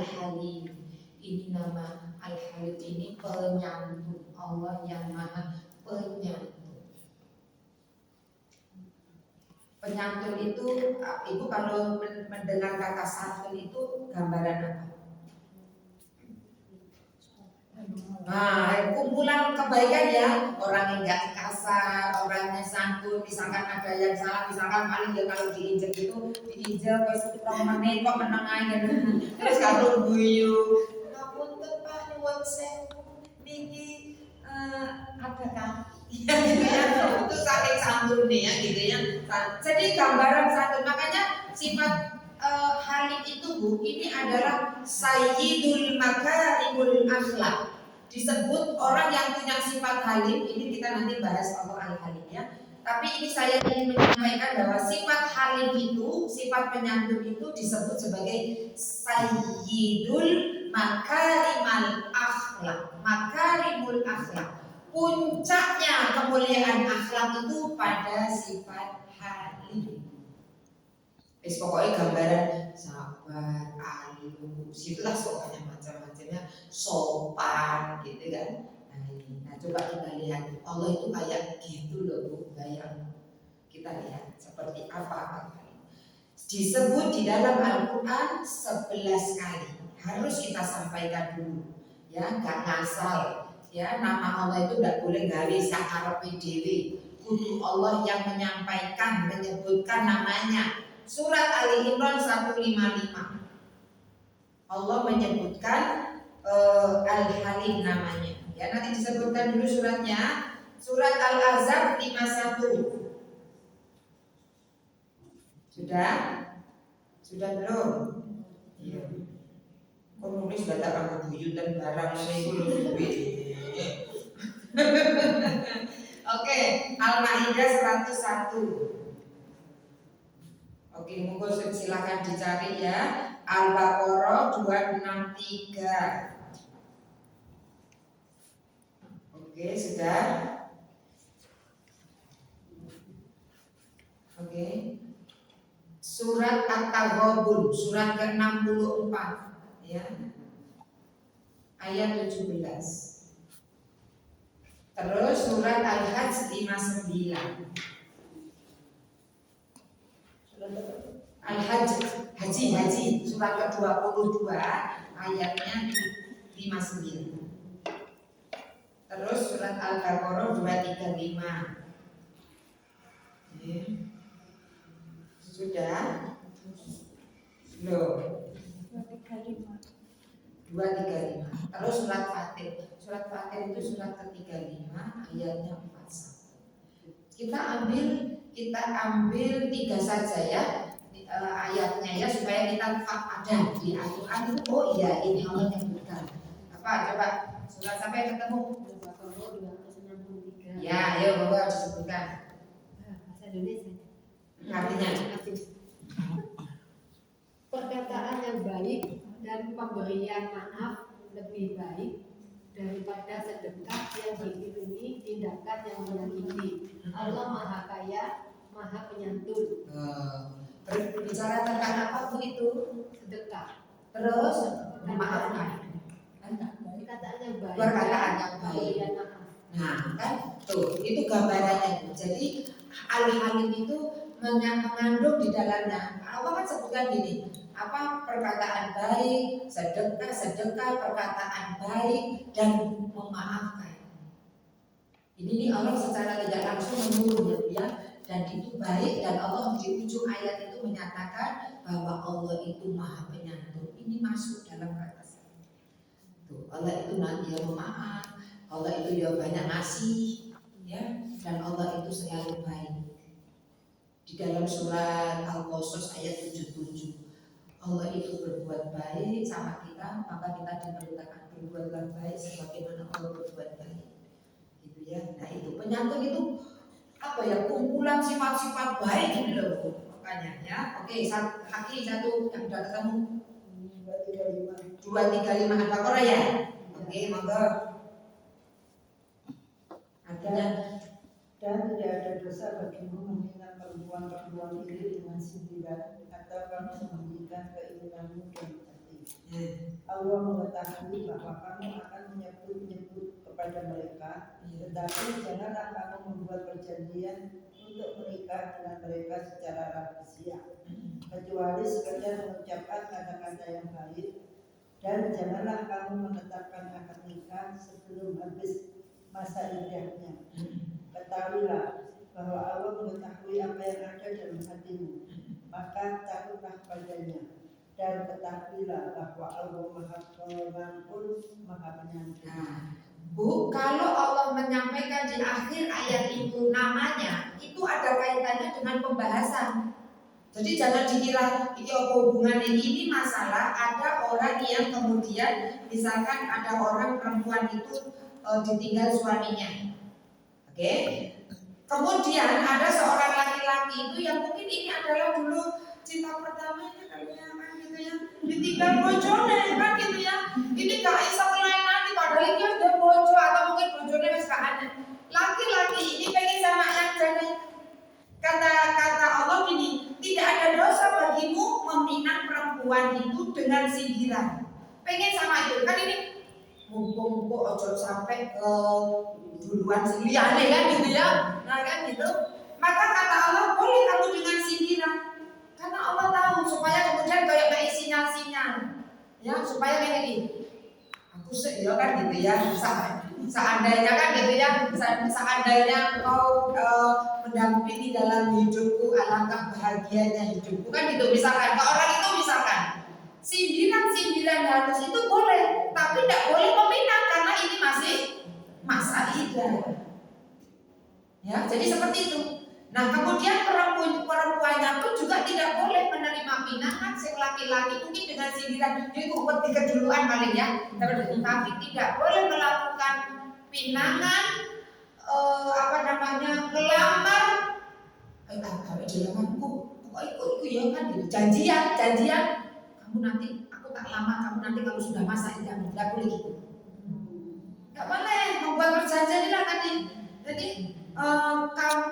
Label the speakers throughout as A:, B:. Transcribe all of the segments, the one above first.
A: Al-Halim. Ini nama Al-Halim ini penyantun, Allah yang maha penyantun. Penyantun itu, ibu kalau mendengar kata santun itu gambaran apa? Nah, kumpulan kebaikan ya, orang yang nggak kasar, orangnya santun. Misalkan ada yang salah, misalkan paling dia kalau diinjek itu diinjek, terus menit kok menengahin, terus kalau guyu, ngapunten Pak nyuwun sewu, niki ada kan? Ya gitu ya, itu saking santun nih ya gitu ya. Jadi gambaran santun, makanya sifat Halim itu Bu, ini adalah sayyidul makarimul akhlak. Disebut orang yang punya sifat halim, ini kita nanti bahas Allah al-halim ya. Tapi ini saya ingin menyampaikan bahwa sifat halim itu, sifat penyantun itu disebut sebagai sayyidul makarimal akhlak, makarimul akhlak. Puncaknya kemuliaan akhlak itu pada sifat halim. Pokoknya gambaran sabar, alim, situlah pokoknya macam-macamnya, sopan gitu kan. Nah coba kita lihat Allah itu kayak gitu loh Bu, bayang. Kita lihat seperti apa. Disebut di dalam Al-Quran 11 kali. Harus kita sampaikan dulu ya, gak ngasal ya. Nama Allah itu gak boleh gawe sakarepe dhewe. Kudu Allah yang menyampaikan, menyebutkan namanya. Surat Ali Imran 155 Allah menyebutkan Al-Halim namanya ya, nanti disebutkan dulu suratnya. Surat Al-Ahzab 51 sudah? Sudah belum? Iya. Kok nulis data kamu buyutan barang ini lebih. Oke, Al-Maidah 101. Oke, monggo silakan dicari ya. Al-Baqarah 263. Oke, sudah. Oke. Surat At-Taghabun, surat ke-64 ya. Ayat 17. Terus surat Al-Hajj 59. Al-Hajj, haji, surat ke-22 ayatnya 59. Terus surat Al-Baqarah 235. Sudah? Loh. 235. Terus surat Fatir. Surat Fatir itu surat ke-35 ayatnya 41. Kita ambil 3 saja ya. Ayatnya ya, supaya kita ada di Al-Quran itu. Oh iya, ini Allah yang bukan. Apa coba surat sampai ketemu? Ya, ayo monggo disebutkan.
B: Bahasa Indonesia.
A: Artinya
B: perkataan yang baik dan pemberian maaf lebih baik daripada sedekah yang diiringi tindakan yang menyakiti. Allah Maha Kaya, Maha Penyantun.
A: Berbicara tentang apa Bu itu?
B: Sedekah.
A: Terus memaafkan.
B: Perkataan yang baik.
A: Perkataan yang baik.
B: Pemberian maaf.
A: Nah kan tuh itu gambarannya. Jadi Al-Halim itu mengandung di dalamnya. Allah kan sebutkan gini, apa perkataan baik, sedekah, perkataan baik dan memaafkan. Ini nih Allah secara tidak langsung menyuruh ya. Dan itu baik, dan Allah di ujung ayat itu menyatakan bahwa Allah itu Maha Penyantun. Ini masuk dalam kata saya. Tuh, Allah itu nanti yang memaaf, Allah itu ya banyak ngasih, ya, dan Allah itu selalu baik. Di dalam surat Al-Qasas ayat 77, Allah itu berbuat baik sama kita, maka kita diperintahkan berbuatlah baik sebagaimana Allah berbuat baik. Gitu ya. Nah itu penyantun itu apa ya, kumpulan sifat-sifat baik ini loh makanya ya. Oke, kaki satu yang sudah ketemu 235 Al-Baqarah ya. Oke, monggo. Artinya
C: dan tidak ada dosa bagimu menghina perempuan ini dengan sindiran atau kamu sembunyikan keinginanmu dan hati. Allah mengetahui bahwa kamu akan menyebut-nyebut kepada mereka, tetapi janganlah kamu membuat perjanjian untuk menikah dengan mereka secara rahasia, kecuali sekadar mengucapkan kata-kata yang baik, dan janganlah kamu menetapkan akad nikah sebelum habis masa iddahnya. Ketahuilah bahwa Allah mengetahui apa yang ada dalam hatimu, maka takutlah padanya, dan ketahuilah bahwa Allah Maha Pengampun, Maha Penyantun.
A: Bu, kalau Allah menyampaikan di akhir ayat itu namanya, itu ada kaitannya dengan pembahasan. Jadi jangan dikira ini apa hubungannya, ini masalah ada orang yang kemudian misalkan ada orang perempuan itu ditinggal suaminya. Oke. Kemudian ada seorang laki-laki itu yang mungkin ini adalah dulu cinta pertamanya kayaknya kan gitu ya, ditinggal bojone kan gitu ya, ini gak bisa melayani padahal dia udah bojo atau mungkin bojone wis gak ada. Laki-laki ini pengen sama yang jadi kata Allah gini, tidak ada dosa bagimu meminang perempuan itu dengan sindiran. Pengen sama itu kan ini mumpung kok ojo sampai ke duluan sendirian kan gitu ya, nah kan gitu. Maka kata Allah boleh kamu dengan sindiran, karena Allah tahu supaya kemudian kayak sinyal-sinyal, ya supaya kayak gini. Aku sih ya kan gitu ya, seandainya kan gitu ya, seandainya kau mendampingi dalam hidupku, alangkah bahagianya hidupku kan gitu. Misalkan ke orang itu misalkan sindiran halus itu boleh, tapi tidak boleh meminang karena ini masih masa iddah. Ya, jadi seperti itu. Nah, kemudian perempuannya pun juga tidak boleh menerima pinangan laki-laki mungkin dengan sindiran. Jadi buat keduluan paling ya. Tapi tidak boleh melakukan pinangan ngelamar ikut ya kan gitu. Janjian kamu nanti aku tak lama, kamu sudah masa iddah, tidak boleh gitu. Tidak boleh membuat perjanjian lah tadi. Jadi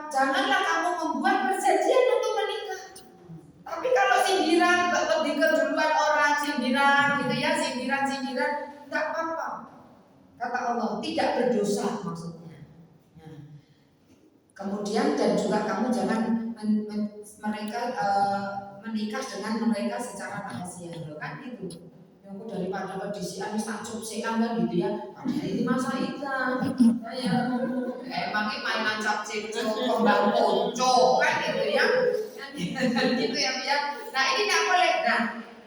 A: janganlah kamu membuat perjanjian untuk menikah. Tapi kalau sindiran lebih keduluan orang sindiran gitu ya, sindiran tidak apa-apa. Kata Allah tidak berdosa maksudnya. Nah, kemudian dan juga kamu jangan mereka menikah dengan mereka secara rahasia, kan gitu. Yang daripada kedisian tak cupsean kan gitu ya. Padahal ini masa iddah. Ya, emangnya mainan capcip kembang ponco kan gitu ya. Gitu ya, ya. Nah, ini tidak boleh. Nah,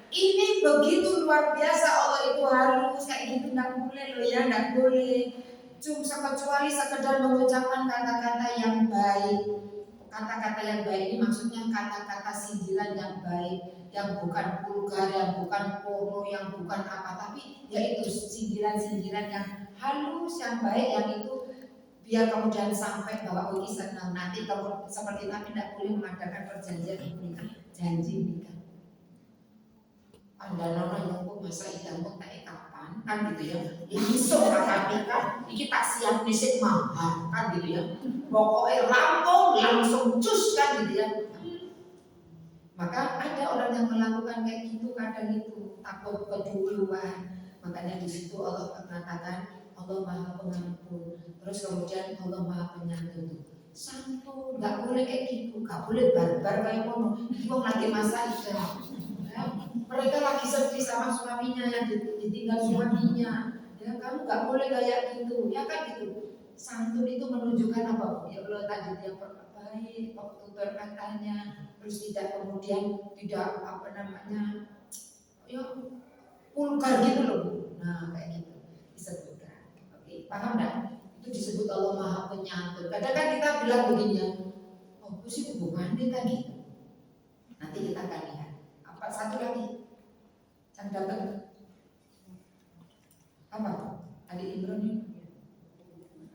A: ini begitu luar biasa Allah itu halus kayak gitu, tidak boleh loh ya, tidak boleh. Cuma kecuali sekedar mengucapkan kata-kata yang baik. Kata-kata yang baik ini maksudnya kata-kata sindiran yang baik, yang bukan vulgar, yang bukan porno, yang bukan apa, tapi yaitu sindiran-sindiran yang halus, yang baik, yang itu biar kemudian sampai bahwa ini senang. Nanti kalau seperti tapi tidak boleh mengadakan perjanjian nikah, janji nikah. Anda orang yang kok masa idam kok tak kapan kan gitu ya. Ini sok akan nikah, ini tak siap nisik mahal kan gitu ya. Pokoknya rampung langsung cus kan gitu ya. Maka ada orang yang melakukan kayak gitu kadang itu takut keduluan. Makanya di situ Allah mengatakan Allah Maha Pengampun. Terus kemudian Allah Maha Penyantun. Santun, nggak boleh kayak gitu, nggak boleh barbar kayak ngono. Itu lagi masa iddah. Ya, mereka lagi sedih sama suaminya yang ditinggal suaminya. Ya kamu nggak boleh kayak gitu, ya kan gitu. Santun itu menunjukkan apa? Ya Allah tadi dia baik waktu berkatanya, terus tidak kemudian tidak ya vulgar gitu loh. Nah kayak gitu disebutkan. Oke, paham nggak? Itu disebut Allah Maha Penyantun. Kadang kan kita bilang begini ya, oh itu sih hubungannya tadi. Nanti kita akan lihat. Apa satu lagi yang dapat apa? Ali Imran ini.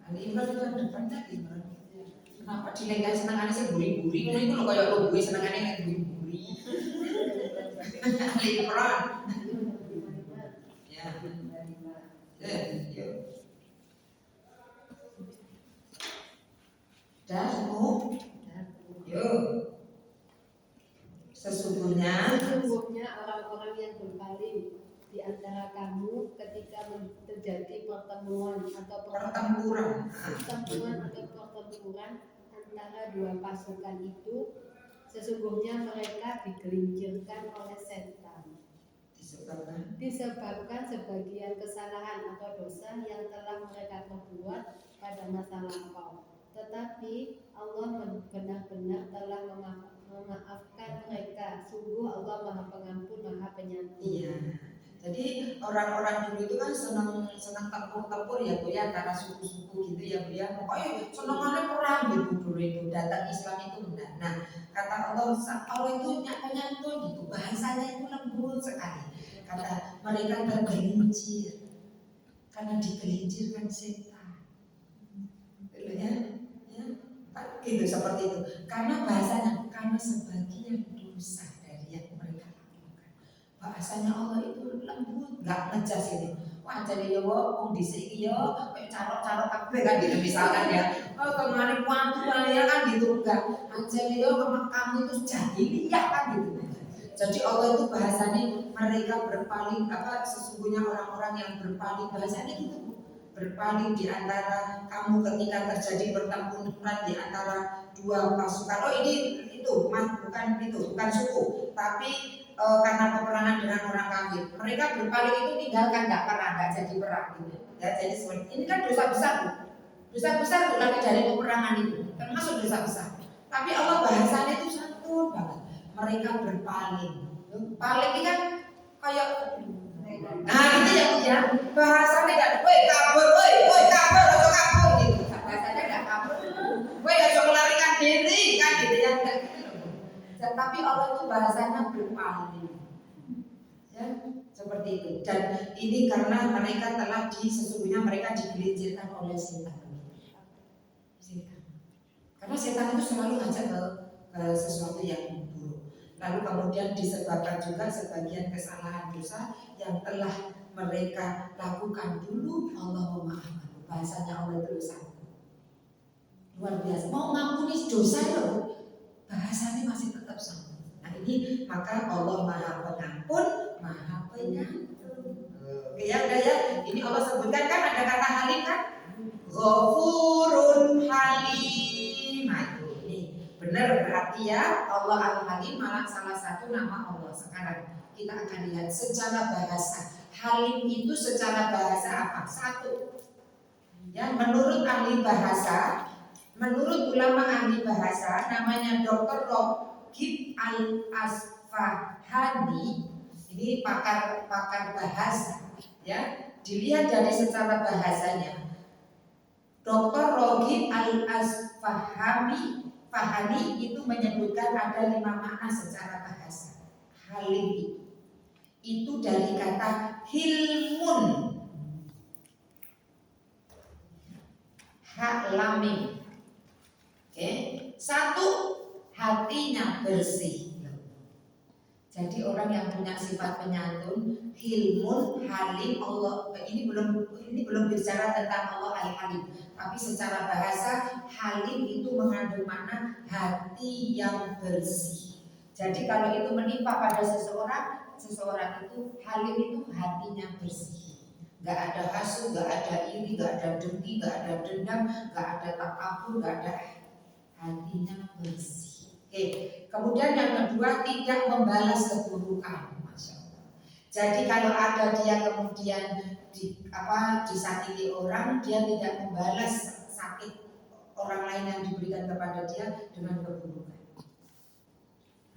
A: Ali Imran itu ada depan tadi Imran. Kenapa dilengkapi senangannya sih buri-buri? Ini loh kayak lo gue senangannya kayak buri-buri. Ali Imran. Ya. Yuk. Dasmu. Yuk. Sesungguhnya
B: orang-orang yang berpaling di antara kamu akan terjadi pertemuan atau
A: Pertempuran.
B: antara dua pasukan itu, sesungguhnya mereka digelincirkan oleh setan disebabkan sebagian kesalahan atau dosa yang telah mereka perbuat pada masa lampau. Tetapi Allah benar-benar telah memaafkan mereka. Sungguh Allah Maha Pengampun, Maha Penyantun.
A: Iya. Jadi orang-orang dulu itu kan senang tempur ya Bu ya, antara suku-suku gitu ya Bu ya. Pokoknya senangannya perang gitu dulu itu. Datang Islam itu benar. Nah, kata Allah itu penyantun gitu. Bahasanya itu lembut sekali. Kata mereka tergelincir karena digelincirkan setan. Gitu ya. Gitu seperti itu. Karena bahasanya karena sebagian dosa dari yang mereka lakukan. Bahasanya Allah itu lembut, nggak ngejas ini. Wah jadi ya wong dhisik iki ya carok-carok kabeh kan gitu misalkan ya. Oh kemarin waktu ya kan gitu enggak. Jadi ya kamu itu jahiliyah kan gitu. Jadi Allah itu bahasanya mereka berpaling sesungguhnya orang-orang yang berpaling bahasanya gitu. Berpaling di antara kamu ketika terjadi pertempuran di antara dua pasukan. Oh ini itu bukan suku, tapi karena peperangan dengan orang kafir. Mereka berpaling itu tinggalkan nggak jadi perang gitu. Ya, jadi ini kan dosa besar lagi dari peperangan itu, termasuk dosa besar. Tapi Allah bahasanya itu santun banget. Mereka berpaling. Paling ini kan kayak itu ya bahasanya kan, woi kabur gitu. Bahasanya nggak kabur. Woi ayo melarikan diri kan gitu ya. Tapi Allah itu bahasanya berpaling. Ya, seperti itu. Dan ini karena mereka sesungguhnya mereka digelincirkan oleh setan. Karena setan itu selalu ngajak ke sesuatu yang buruk. Lalu kemudian disebabkan juga sebagian kesalahan dosa yang telah mereka lakukan dulu, Allah memaafkan. Bahasanya Allah itu santun. Luar biasa. Mau ngampuni dosa loh, bahasanya masih tetap santun. Nah ini maka Allah Maha Pengampun, Maha Penyantun. Oke ya, udah ya. Ini Allah sebutkan kan ada kata halim kan? Ghafurun Halim. Nah itu ini benar berarti ya Allah Al-Halim malah salah satu nama Allah. Sekarang kita akan lihat secara bahasa. Halim itu secara bahasa apa? Satu. Ya, menurut ulama ahli bahasa namanya Dr. Roghib Al-Asfahani. Ini pakar bahasa ya. Dilihat dari secara bahasanya. Dr. Roghib Al-Asfahani itu menyebutkan ada 5 makna secara bahasa. Halim itu dari kata hilmun, hak lamim. Oke, satu, hatinya bersih. Jadi orang yang punya sifat penyantun, hilmun, halim, Allah ini belum bicara tentang Allah Al-Halim, tapi secara bahasa halim itu mengandung makna hati yang bersih. Jadi kalau itu menimpa pada seseorang itu halim itu hatinya bersih. Gak ada hasud, gak ada iri, gak ada dengki, gak ada dendam, gak ada takabur, gak ada, hatinya bersih. Oke, kemudian yang kedua tidak membalas keburukan, Masya Allah. Jadi kalau ada dia kemudian disakiti orang, dia tidak membalas sakit orang lain yang diberikan kepada dia dengan keburukan.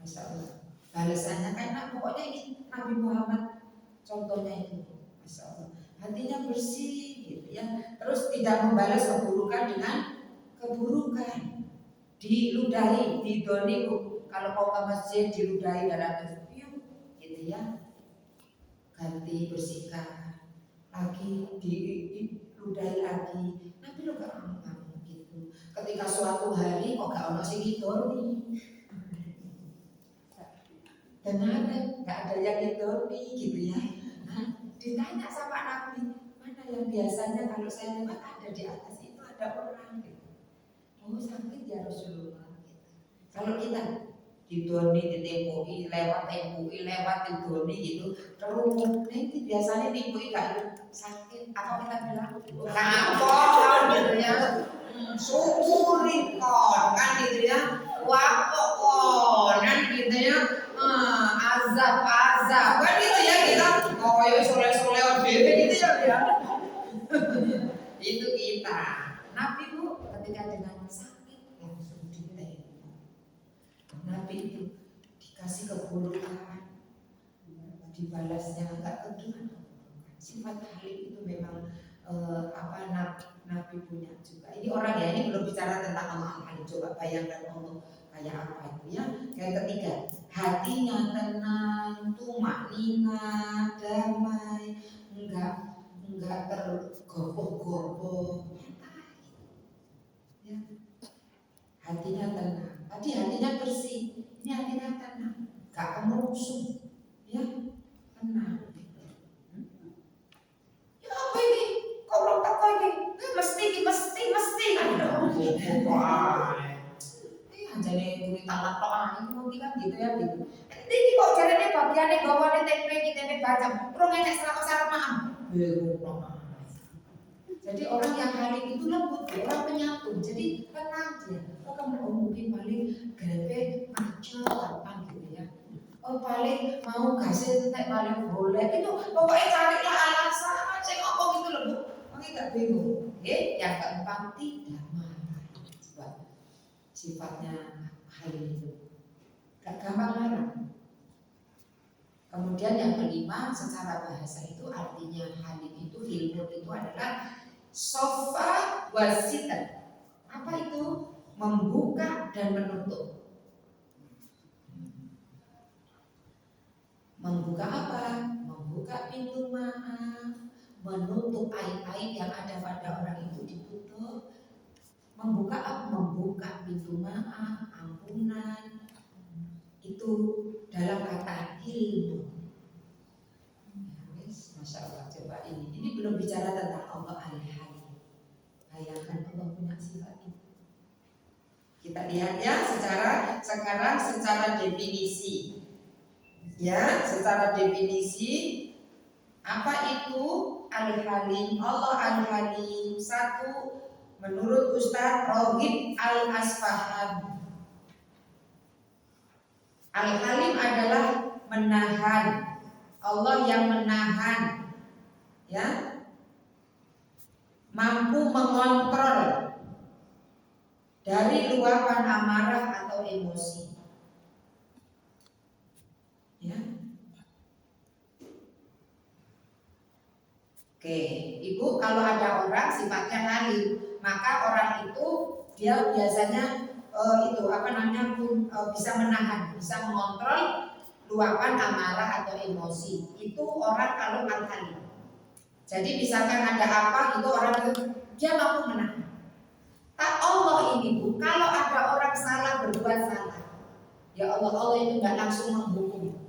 A: Masya Allah. Balasannya karena pokoknya ini Nabi Muhammad contohnya itu, Masya Allah. Hatinya bersih gitu ya. Terus tidak membalas keburukan dengan keburukan. Diludahi, didoni. Kalau kau ke masjid diludahi dalam gitu ya. Ganti bersihkan lagi, diludahi lagi. Nanti lo gak ngamuk gitu. Ketika suatu hari kok gak ono sing ngidoni. Dan gak ada yang ngidoni gitu ya. Nah, ditanya sama Nabi, mana yang biasanya kalau saya lewat ada di atas itu ada orang gitu. Oh sakit ya Rasulullah. Kalau kita didoni ditemboi lewat temboi lewat didoni gitu terus nanti biasanya temboi gak sakit apa kita bilang kapok gitu ya syukuri kon kan gitu ya wapok konan gitu ya azab kan gitu ya kita koyo soleh dewe gitu ya itu kita Nabi Bu ketika dengan sakit langsung ditembak Nabi itu dikasih keburukan dibalasnya enggak keduan sifat halim itu memang Nabi punya juga ini orang ya ini belum bicara tentang Allah Halim coba bayangkan Allah kayak apa itu ya yang ketiga hatinya tenang tumaknina damai enggak tergopoh-gopoh ya hatinya tenang tadi hatinya bersih ini hatinya tenang gak kemerusuh ya tenang ya apa ini kok belum teko ini mesti wah jadi duit tamat toan itu kan gitu ya gitu ini kok jarene bagiannya gawane teknik kita baca urung enek syarat maaf jadi orang yang halim itu lembut orang penyatu jadi tenang dia mungkin paling grepe macet gampang gitu ya paling mau kasih nek paling boleh itu pokoknya carilah alasan saya ngomong gitu loh Bu makanya gak bingung yang keempat tidak marah coba sifatnya halim itu gak gampang marah kemudian yang kelima secara bahasa itu artinya halim itu hilmut itu adalah sofa wasitan apa itu membuka dan menutup membuka apa membuka pintu maaf menutup aib-aib yang ada pada orang itu ditutup membuka apa membuka pintu maaf ampunan itu dalam kata ilmu Masya Allah coba ini belum bicara tentang Allah Al-Halim bayangkan Allah punya sifat itu kita lihat ya sekarang secara definisi ya secara definisi apa itu Al-Halim Allah Al-Halim satu menurut Ustaz Rohib Al-Asfahan Al-Halim adalah menahan Allah yang menahan ya mampu mengontrol dari luapan amarah atau emosi ya oke Ibu kalau ada orang sifatnya halim maka orang itu dia biasanya bisa menahan bisa mengontrol luapan amarah atau emosi itu orang kalau al-halim jadi misalkan ada apa gitu orang itu dia mampu menahan Allah ini Bu kalau ada orang salah berbuat salah ya Allah itu nggak langsung menghukum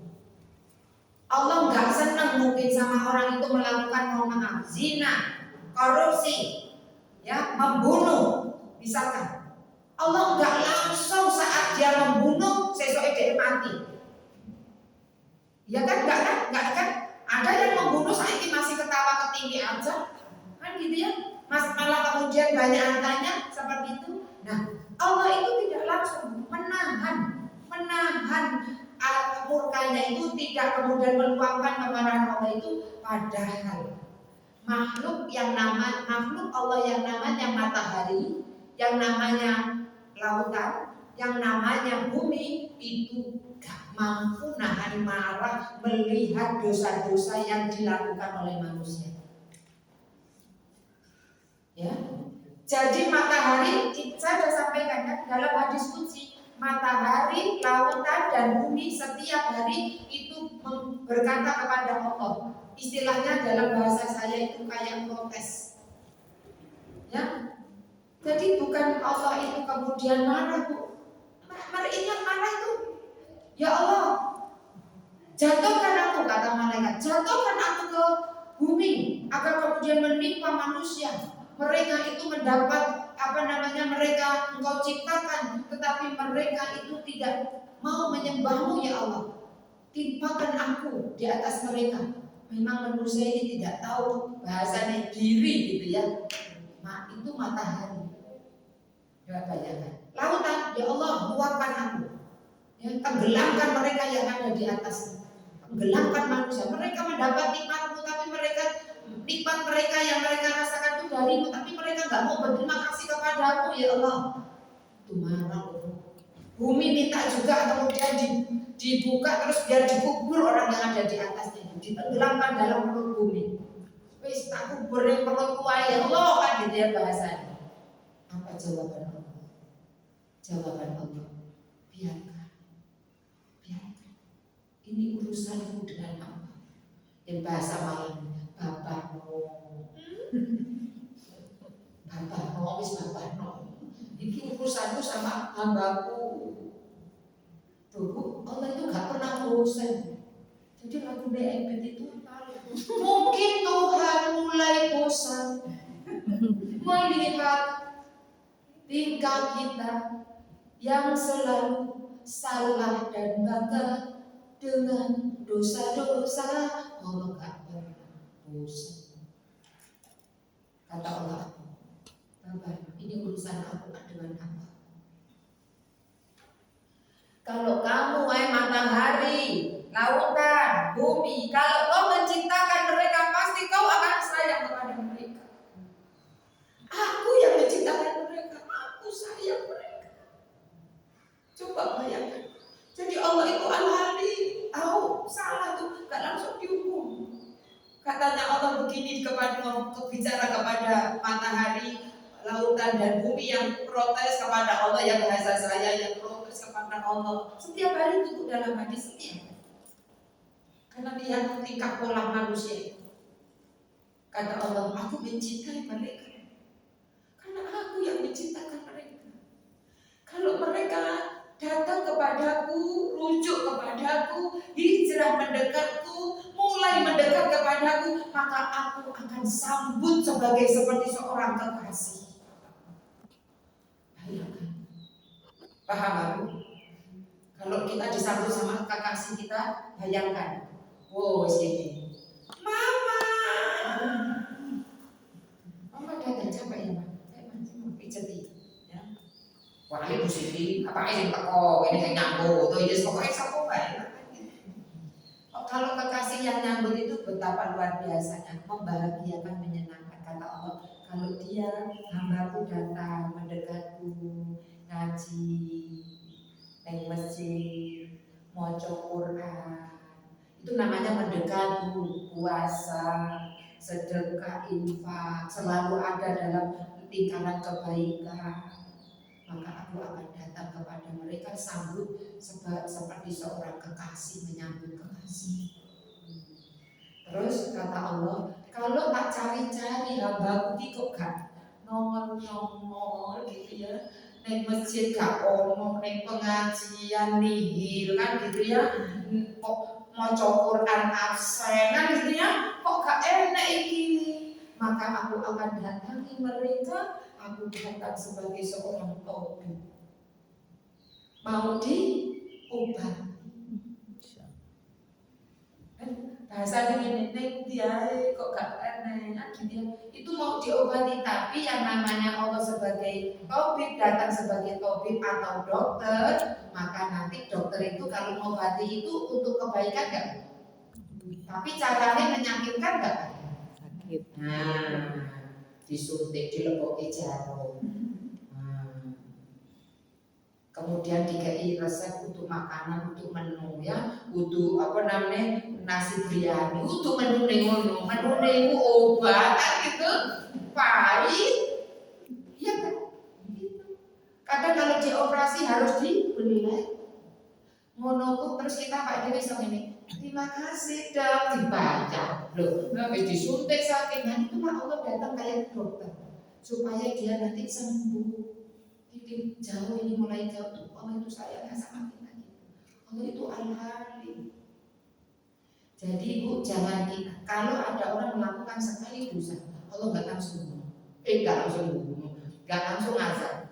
A: Allah nggak senang mungkin sama orang itu melakukan mohon maaf zina korupsi ya membunuh misalkan Allah nggak langsung saat dia membunuh sesuai dia mati ya kan nggak kan ada yang membunuh saat ini masih ketawa ketinggi aja kan gitu ya malah kemudian banyak angkanya seperti itu nah Allah itu tidak langsung menahan murkanya itu tidak kemudian meluapkan kemarahan Allah itu padahal makhluk Allah yang namanya matahari yang namanya lautan yang namanya bumi itu gak mampu nahan marah melihat dosa-dosa yang dilakukan oleh manusia ya jadi matahari saya sudah sampaikan kan dalam hadis qudsi matahari, lautan dan bumi setiap hari itu berkata kepada Allah. Istilahnya dalam bahasa saya itu kayak protes. Ya. Jadi bukan Allah itu kemudian marah, Bu. Ingat marah itu. Ya Allah, jatuhkan aku kata malaikat, jatuhkan aku ke bumi agar kemudian menimpa manusia. Mereka itu mendapat mereka engkau ciptakan, tetapi mereka itu tidak mau menyembahmu ya Allah, timpakan aku di atas mereka. Memang manusia ini tidak tahu bahasanya diri gitu ya. Itu matahari. Ya bayangkan. Lautan, ya Allah luapkan aku. Ya, tenggelamkan mereka yang ada di atas. Tenggelamkan manusia. Mereka mendapat nikmatmu, tapi nikmat mereka yang mereka rasakan itu darimu, tapi mereka nggak mau berterima kasih kepadamu ya Allah. Itu marah. Bumi minta juga kemudian dibuka terus biar dikubur orang yang ada di atasnya, ditenggelamkan dalam perut bumi. Wis tak kubur yang perut tua ya Allah kan gitu ya bahasanya. Apa jawaban Allah? Jawaban Allah, biarkan. Ini urusanku dengan Allah. Dan bahasa malam, bapakmu, wis bapakmu. Ini urusanku sama hambaku. Tuh, Allah itu gak pernah bosan. Jadi lagu BMB itu mungkin Tuhan mulai bosan melihat tingkah kita yang selalu salah dan bangga dengan dosa-dosa. Allah gak pernah bosan. Kata Allah, Bapak, ini urusan aku dengan Allah. Kalau kamu matahari, lautan, bumi, kalau kau menciptakan mereka, pasti kau akan sayang kepada mereka. Aku yang menciptakan mereka, aku sayang mereka. Coba bayangkan. Jadi Allah itu al-hali, tahu salah tuh, gak langsung dihukum. Katanya Allah begini bicara kepada matahari, lautan dan bumi yang protes kepada Allah, yang bahasa saya yang protes kepada Allah. Setiap hari itu dalam hadis ini. Karena lihat tingkah pola manusia. Kata Allah, aku mencintai mereka. Karena aku yang menciptakan mereka. Kalau mereka datang kepadaku, rujuk kepadaku, hijrah mendekatku, mulai mendekat kepadaku, maka aku akan sambut seperti seorang kekasih. Paham baru? Kalau kita disambut sama kekasih kita, bayangkan. Wow, sini. Mama datang capek ya, Pak? Pijeti. Ya. Wah, ini Bu Siti, apa yang teko, ini yang nyambut, tuh ya pokoknya sapu baik. Kalau kekasih yang nyambut itu betapa luar biasanya, membahagiakan, menyenangkan. Kata Allah, kalau dia hambaku datang mendekatku, ngaji, naik masjid, maca Quran, itu namanya mendekatku, puasa, sedekah, infak, selalu ada dalam lingkaran kebaikan. Maka aku akan datang kepada mereka, sambut seperti seorang kekasih menyambut kekasih. Terus kata Allah, kalau tak cari-cari hambaku kok gak nongol gitu ya, naik masjid gak ono, naik pengajian nihil kan gitu ya, kok maca Quran absen kan gitu ya, kok gak enak ini. Maka aku akan datangi mereka, aku datang sebagai seorang tabib, mau diobati. Bahasa ini dia kok gak aneh gitu ya. Itu mau diobati, tapi yang namanya Allah sebagai tabib, datang sebagai tabib atau dokter, maka nanti dokter itu kalau mengobati itu untuk kebaikan gak? Tapi caranya menyakitkan gak? Sakit. Nah, disuntik, dileboki jarum. Kemudian dikei resep untuk makanan, untuk menu ya, untuk nasi biryani, untuk menu itu obat kan gitu, pahit, iya kan? Kadang kalau dioperasi harus dibelai, ngono terus kita Pak Dewi sama ini, terima kasih dok, dibaca, loh, habis disuntik sakitnya itu Pak Allah datang kayak dokter, supaya dia nanti sembuh. Jauh ini mulai jauh, Allah itu sayangnya sama kita. Allah itu al-halim. Jadi ibu jangan kita, kalau ada orang melakukan sekali dosa, Allah nggak langsung azab.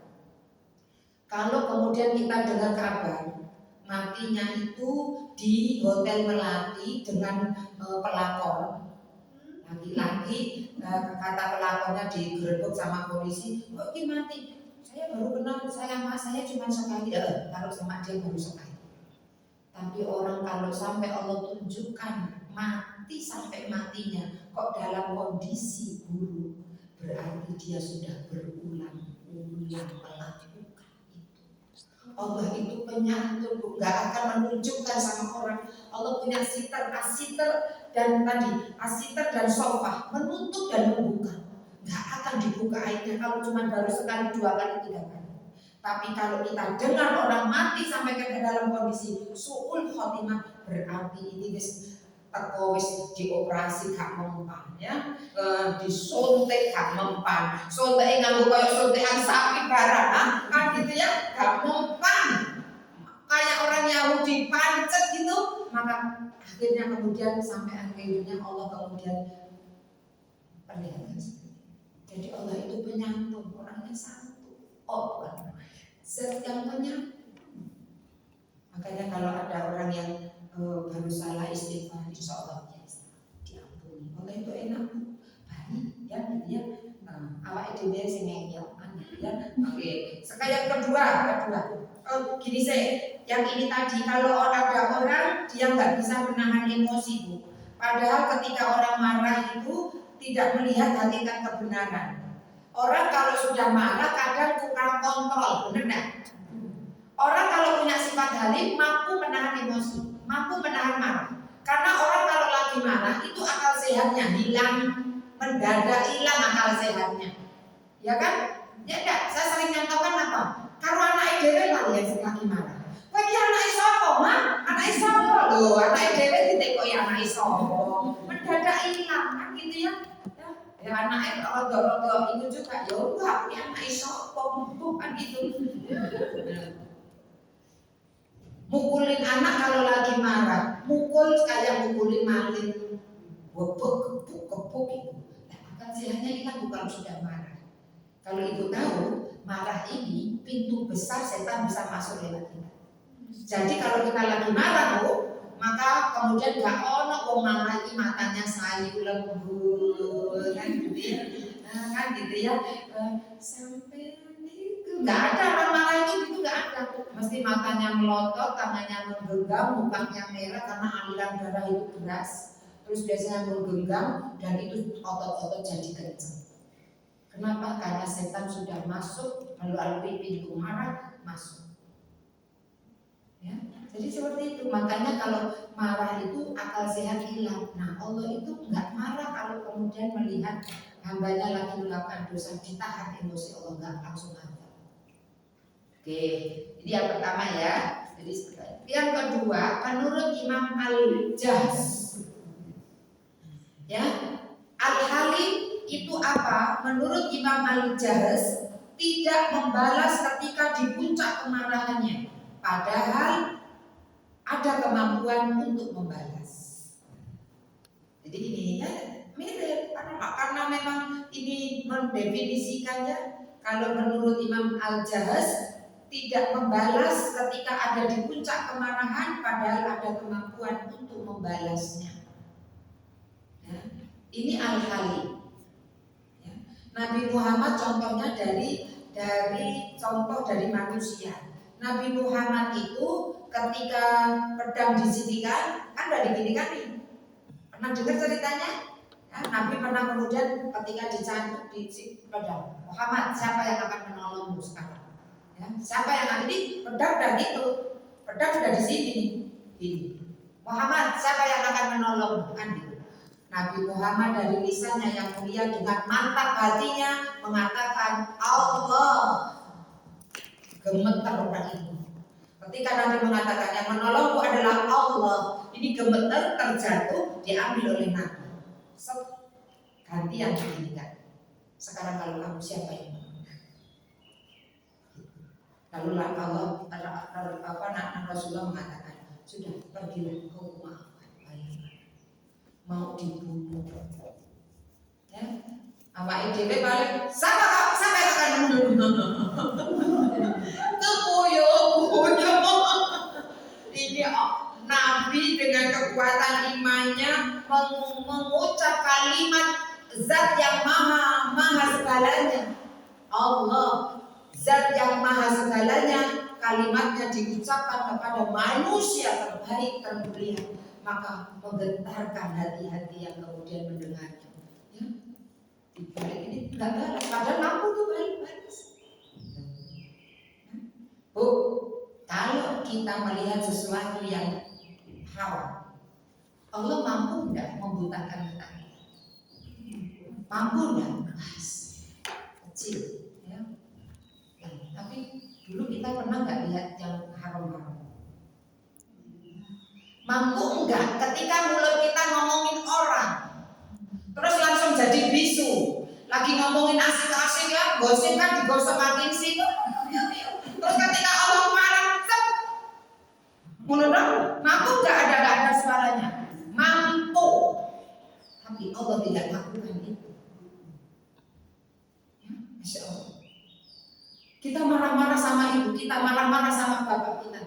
A: Kalau kemudian kita dengar kabar matinya itu di Hotel Melati dengan pelakor laki-laki. Kata pelakornya digerebek sama polisi, kok ini mati? Saya baru kenal, saya cuma sekali. Kalau sama dia baru sekali. Tapi orang kalau sampai Allah tunjukkan mati sampai matinya kok dalam kondisi buruk, berarti dia sudah berulang-ulang melakukan itu. Allah itu penyantun, gak akan menunjukkan sama orang. Allah punya asiter dan tadi asiter dan sofah, menutup dan membuka. Gak akan dibuka aibnya kalau cuma baru sekali, 2 kali, 3 kali. Tapi kalau kita dengar orang mati sampai ke dalam kondisi su'ul khotimah, berarti ini wis teko wis dioperasi gak mempan ya, disuntik gak mempan, suntik nganggo koyo suntikan sapi barang kan gitu ya, gak mempan kayak orang Yahudi pancet gitu. Maka akhirnya kemudian sampai akhirnya Allah kemudian perlihatkan seperti itu. Jadi Allah itu penyantun, orangnya satu, zat yang penyantun. Makanya kalau ada orang yang baru salah istighfar, insya Allah diampuni. Allah itu enak, baik ya, dia awak itu dia sengengel ya. Oke, sekarang kedua, gini yang ini tadi, kalau ada orang dia nggak bisa menahan emosi Bu. Padahal ketika orang marah itu tidak melihat hakikat kebenaran. Orang kalau sudah marah kadang kurang kontrol, benar nggak? Orang kalau punya sifat halim mampu menahan emosi, mampu menahan marah. Karena orang kalau lagi marah itu akal sehatnya hilang, mendadak hilang akal sehatnya. Ya kan? Ya enggak, saya sering nyontohkan apa? Kalau anak dhewe lah yang lagi marah. Kowe iki anake sapa, Mak? Anake sapa? Lho, anake dhewe ditekoki anake sapa? Mendadak hilang kan gitu ya. Ya anaknya rodo-rodo itu juga ya udah aku anake sapa kan gitu. Mukulin anak kalau lagi marah, mukul kayak mukulin malin, gebuk gitu. Nah, akan sehatnya hilang bukan sudah marah. Kalau ibu tahu, marah ini pintu besar setan bisa masuk lewat kita. Jadi kalau kita lagi marah, Bu, maka kemudian gak ono wong marah ini matanya sayu lembut, kan gitu ya, kan gitu ya, sampai nggak ada orang marah itu nggak ada. Mesti matanya melotot, tangannya menggenggam, mukanya merah karena aliran darah itu deras. Terus biasanya menggenggam dan itu otot-otot jadi kencang. Kenapa? Karena setan sudah masuk melalui pintu marah masuk. Ya, jadi seperti itu. Makanya kalau marah itu akal sehat hilang. Nah Allah itu nggak marah kalau kemudian melihat hambanya lagi melakukan dosa, ditahan emosi. Allah nggak langsung marah. Oke, jadi yang pertama ya. Jadi yang kedua, menurut Imam Al-Jaz, ya, Al-Halim itu apa? Menurut Imam Al-Jaz tidak membalas ketika di puncak kemarahannya, padahal ada kemampuan untuk membalas. Jadi ini ya mirip karena memang ini mendefinisikannya. Kalau menurut Imam Al-Jaz tidak membalas ketika ada di puncak kemarahan, padahal ada kemampuan untuk membalasnya. Ya, ini Al-Halim. Ya. Nabi Muhammad contohnya dari contoh dari manusia. Nabi Muhammad itu ketika pedang disitikan, kan udah diginikan nih. Pernah dengar ceritanya? Ya, Nabi pernah kemudian ketika dicambuk di pedang, Muhammad, siapa yang akan menolongmu sekarang? Ya, siapa yang ada di pedang dan itu pedang sudah di sini ini. Muhammad, siapa yang akan menolong? Kan gitu. Nabi Muhammad dari lisannya yang mulia dengan mantap hatinya mengatakan Allah. Gemetar orang itu. Ketika Nabi mengatakan yang menolongku adalah Allah, ini gemetar, terjatuh, diambil oleh Nabi. Ganti yang diingat. Sekarang kalau kamu siapa yang lalu Allah Rasulullah mengatakan, sudah pergilah kau maafkan, mau dibunuh. Ya, awak dhewe balik, siapa yang akan membunuh? Kepoyo. kekuatan imannya mengucap kalimat zat yang maha segalanya. Allah, zat yang maha segalanya, kalimatnya diucapkan kepada manusia terbaik termulia, maka menggetarkan hati-hati yang kemudian mendengarnya. Ya, di balik ini enggak balas, padahal mampu tuh balas. Bu, kalau kita melihat sesuatu yang haram, Allah mampu enggak membutakan mata? Mampu enggak? Kecil, ya. Nah, tapi dulu kita pernah nggak lihat yang haram-haram? Mampu enggak ketika mulut kita ngomongin orang, terus langsung jadi bisu, lagi ngomongin asik-asik ya, gosip kan digosok makin sih. Terus ketika Allah marah, mulut mampu enggak ada suaranya? Mampu, tapi Allah tidak lakukan itu. Ya, Masya Allah. Kita marah-marah sama ibu kita, marah-marah sama bapak kita,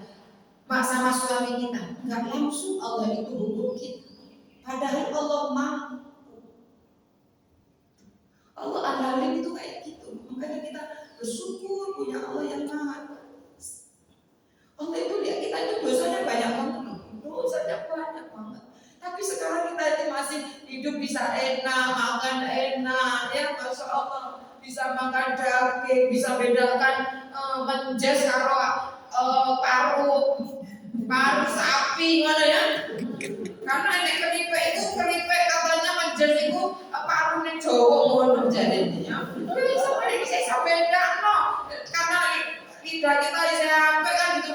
A: sama suami kita, nggak langsung Allah itu hukum kita. Padahal Allah mampu. Allah Al-Halim itu kayak gitu. Makanya kita bersyukur punya Allah yang maha. Allah itu lihat kita itu dosanya banyak banget, dosanya banyak banget. Tapi sekarang kita itu masih hidup bisa enak, makan enak, ya Masya Allah. Bisa makan daging, bisa bedakan menjes karo paru sapi mana ya? Karena ini keripik katanya menjes itu parune Jawa ngono jadinya. Bisa beda no. Karena lidah kita sampai kan gitu.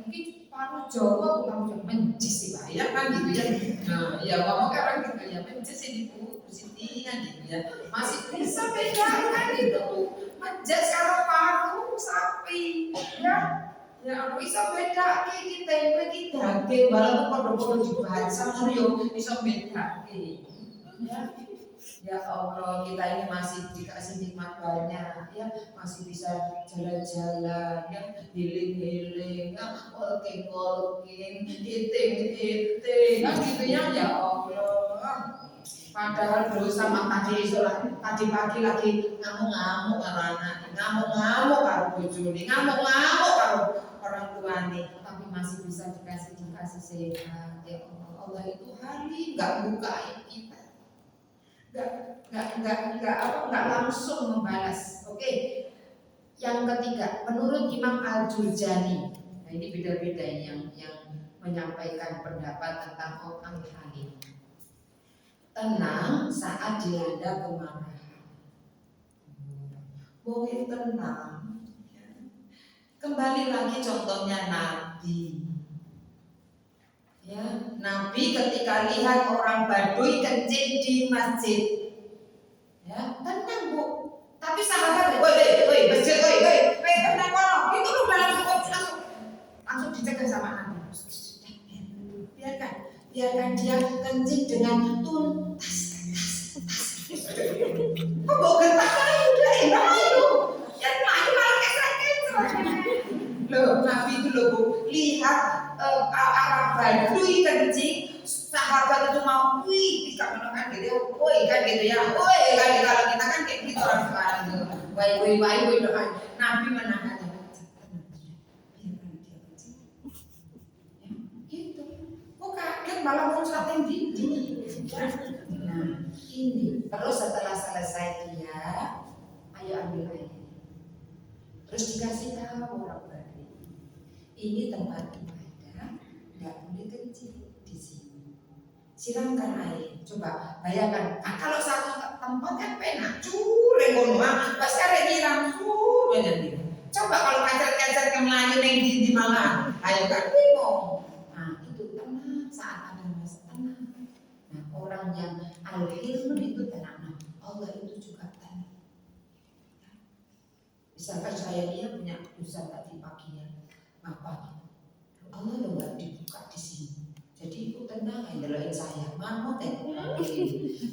A: Ini paru Jawa bukan menjes sih Pak ya kan gitu ya. Nah, ya ngomong orang gitu ya menjes ini Sitinya gitu ya, masih bisa bedakan itu menjes karo paru sapi ya bisa beda kita daging walaupun pada dibaca yo bisa beda ya Allah, kita ini masih dikasih nikmat banyak ya, masih bisa jalan-jalan ya, healing ya, walking eating kan gitu ya Allah. Padahal dulu sama tadi pagi lagi ngamuk-ngamuk karo anak, ngamuk-ngamuk karo bojone, ngamuk-ngamuk karo orang tuane, tapi masih bisa dikasih sehat ya Allah. Allah itu hari nggak bukain kita, nggak langsung membalas. Oke. Yang ketiga, menurut Imam Al-Jurjani, nah ini beda-beda yang menyampaikan pendapat tentang orang halim. Tenang saat dilanda kemarahan. Boleh tenang. Kembali lagi contohnya Nabi. Ya, Nabi ketika lihat orang Baduy kencing di masjid, ya tenang Bu. Tapi sahabat, woi masjid, tenang kono. Itu udah langsung dicegah sama Nabi. Biarkan dia kencing dengan tuntas. Kok bawa getah udah enak ayo. Yang lain malah kesan-kesan. Loh, Nabi itu loh Bu, lihat Arab Baduy kencing, sahabat itu mau, bisa menekan gitu, kan gitu ya, kan kalau kita kan kayak gitu orang sekarang gitu, woi doang. Nabi menahan. Kaget malah loncat tinggi. Nah, ini terus setelah selesai dia, ayo ambil air. Terus dikasih tahu orang Baduy, ini tempat ibadah, nggak boleh kencing di sini. Siramkan air. Coba bayangkan, kalau satu tempat kan penak, cureng pas karek nyiram, coba kalau kacer-kacer ke Melayu yang di Malang, ayo kan bingung. Saat ada masa tenang. Nah, orang yang al-hilm itu tenang. Nah, Allah itu juga tenang. Misalkan saya dia punya dosa tadi pagi ya, apa? Allah lo nggak dibuka di sini. Jadi itu tenang, ngeloin saya. Mau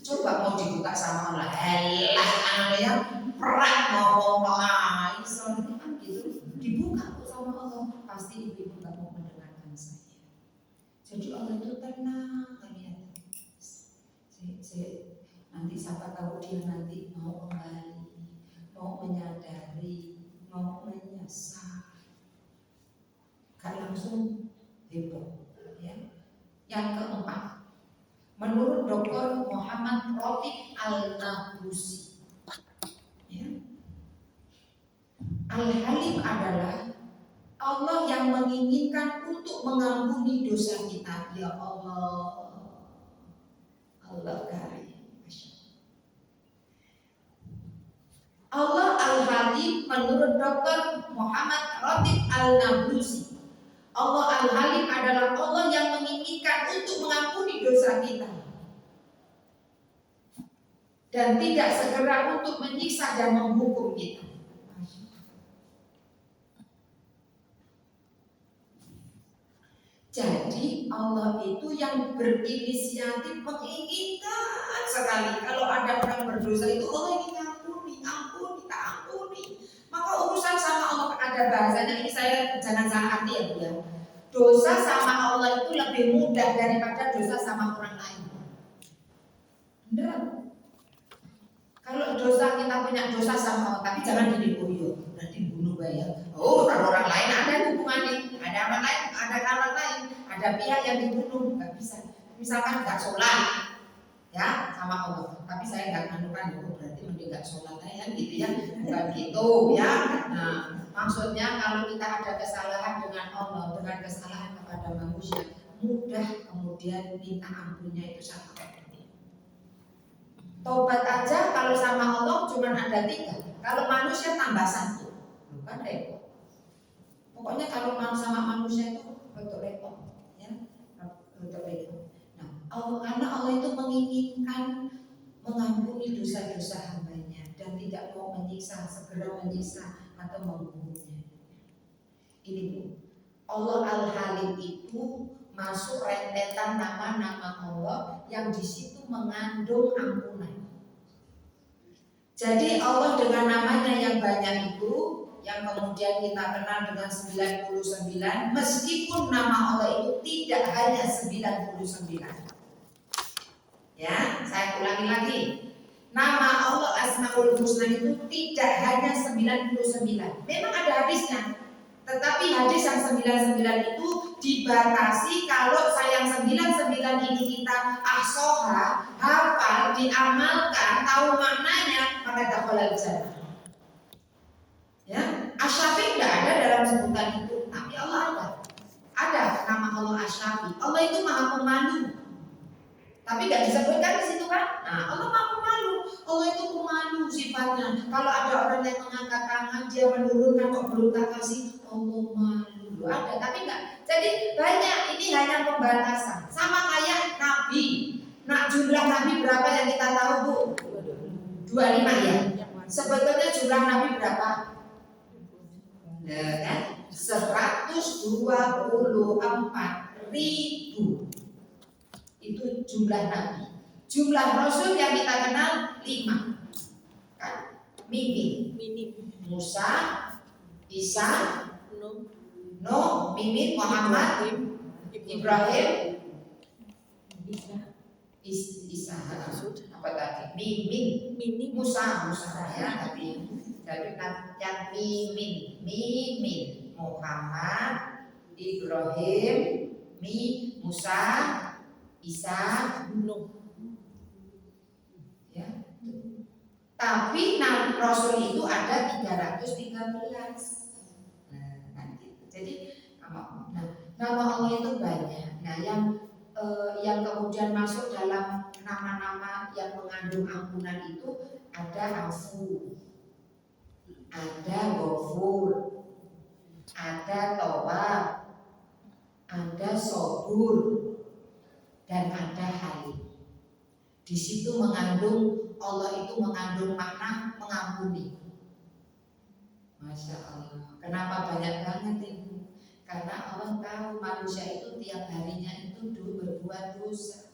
A: coba mau dibuka sama Allah. Anaknya perak ngomong iso kan gitu. Dibuka sama Allah, pasti ibu nggak mau mendengarkan saya. Jadi Allah itu tenang kalian. Nanti siapa tahu dia nanti mau kembali, mau menyadari, mau menyesal, gak langsung heboh. Ya. Yang keempat, menurut Dr. Muhammad Rafiq Al-Nablusi, ya, Al-Halim adalah Allah yang menginginkan untuk mengampuni dosa kita. Ya Allah, Allah karim. Allah Al-Halim menurut Dr. Muhammad Rafiq Al-Nablusi, Allah Al-Halim adalah Allah yang menginginkan untuk mengampuni dosa kita dan tidak segera untuk menyiksa dan menghukum kita. Jadi Allah itu yang berinisiatif menginginkan sekali kalau ada orang berdosa itu Allah ingin ampuni. Maka urusan sama Allah ada bahasanya, ini saya jangan salah arti ya Bu ya. Dosa sama Allah itu lebih mudah daripada dosa sama orang lain. Beneran. Kalau dosa kita punya dosa sama Allah, tapi jangan gini, oh iya, berarti bunuh bayar. Oh, kalau orang lain ada hubungannya, ada orang lain, ada pihak yang dibunuh, nggak bisa. Misalkan nggak sholat, ya sama Allah, tapi saya nggak nganukan, oh berarti mending nggak sholat ya, gitu ya, bukan gitu ya. Nah, maksudnya kalau kita ada kesalahan dengan Allah, dengan kesalahan kepada manusia, mudah kemudian minta ampunnya itu sama Allah. Tobat aja kalau sama Allah cuma ada 3, kalau manusia tambah 1, bukan repot. Pokoknya kalau mau sama manusia itu betul repot, ya, betul repot. Nah, karena Allah itu menginginkan mengampuni dosa-dosa hambanya dan tidak mau segera menyiksa atau menghukumnya. Ini Bu, Allah Al-Halim itu masuk rentetan nama-nama Allah yang di situ mengandung ampunan. Jadi Allah dengan namanya yang banyak itu, yang kemudian kita kenal dengan 99, meskipun nama Allah itu tidak hanya 99. Ya, saya ulangi lagi. Nama Allah Asmaul Husna itu tidak hanya 99. Memang ada hadisnya. Tetapi hadis yang 99 itu dibatasi kalau sayang 99 ini kita ahsoha, hafal, diamalkan, tahu maknanya, maka dakhalal jannah. Ya, Asy-Syafi tidak ada dalam sebutan itu, tapi Allah ada. Ada nama Allah Asy-Syafi. Allah itu Maha Pemalu. Tapi tidak disebutkan di situ kan? Nah, Allah Maha Pemalu. Allah itu pemalu sifatnya. Kalau ada orang yang mengangkat tangan, dia menurunkan kok belum tak kasih, Allah malu. Ada, tapi enggak. Jadi banyak, ini hanya pembatasan. Sama kayak Nabi. Nah, jumlah Nabi berapa yang kita tahu Bu? 25 ya. Sebetulnya jumlah Nabi berapa? Kan? 124.000. Itu jumlah Nabi. Jumlah Rasul yang kita kenal 5 kan? Mimin, Musa, Isa, Nuh, Mimin, Muhammad, Ibrahim, Isa, apa tadi? Mimin, Musa ya tadi. Jadi yang Mimin, Muhammad, Ibrahim, Musa, Isa, Nuh. Ya. Tapi Rasul itu ada 313. Nah, gitu. Jadi nama Allah itu banyak. Nah, yang kemudian masuk dalam nama-nama yang mengandung ampunan itu ada Afu, ada Ghafur, ada Tawwab, ada Sabur, dan ada Halim. Di situ mengandung, Allah itu mengandung makna mengampuni. Masya Allah. Kenapa banyak banget Ibu? Karena Allah tahu manusia itu tiap harinya itu berbuat dosa.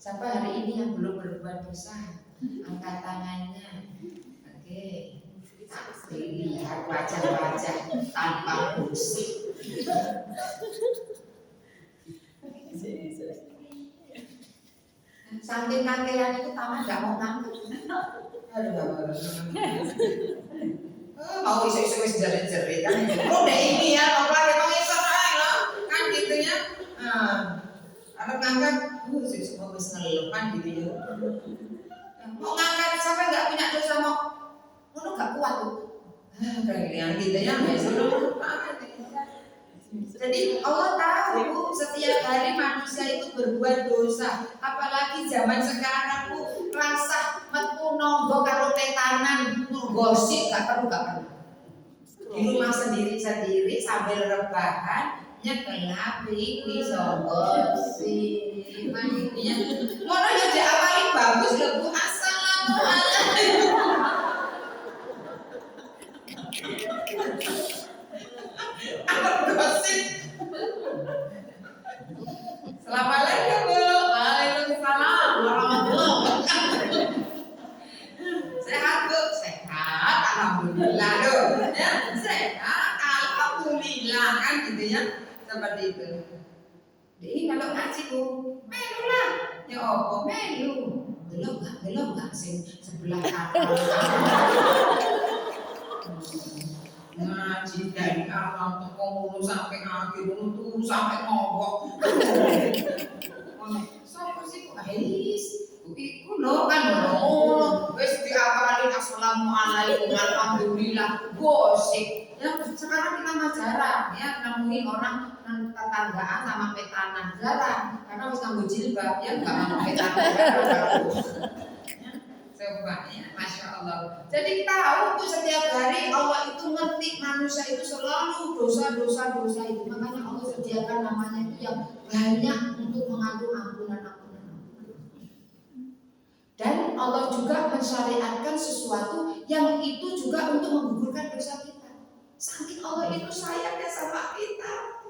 A: Siapa hari ini yang belum berbuat dosa? Angkat tangannya. Oke. Lihat wajah-wajah tanpa musik. Saking kangelan itu taman nggak mau ngangkut. Aduh, mau isu-isu jerit-jerit kan? Oh, udah ini ya, mau lagi mau isu loh, kan gitu ya. Anak ngangkat, isu-isu mau ngeluh kan gitu ya. Mau ngangkat siapa nggak punya dosa mau, nggak kuat tuh. Kayak gitu ya, jadi Allah tahu setiap hari manusia itu berbuat dosa. Apalagi zaman sekarang aku rasa metu nonggo karo tetanan gosip gak perlu. Di rumah sendiri sambil rebahan nyekel iki sobo sih. Makanya ngono ya diawali bagus lho Bu. Assalamualaikum. Gosip. Assalamualaikum Bu. Waalaikumsalam warahmatullahi wabarakatuh. Sehat Bu? Sehat, alhamdulillah loh. Ya, sehat, alhamdulillah kan gitu ya. Seperti itu. Jadi kalau ngaji Bu, melu lah. Ya apa melu? Belum enggak sing sebelah kanan. Ngaji dari awal toko sampai akhir tuh sampai ngobok. Sopo sih kok habis? Iku lho kan lho. Wis diapalin assalamualaikum alhamdulillah gosip. Ya sekarang kita mah jarang ya nemuin orang tetanggaan sama petanan jarang karena harus nganggo jilbab ya enggak mau petanan. Coba ya, Masya Allah. Jadi tahu tuh setiap hari Allah itu ngerti manusia itu selalu dosa itu. Makanya Allah sediakan namanya itu yang banyak untuk mengandung ampunan. Dan Allah juga mensyariatkan sesuatu yang itu juga untuk menggugurkan dosa kita. Saking Allah itu sayangnya sama kita.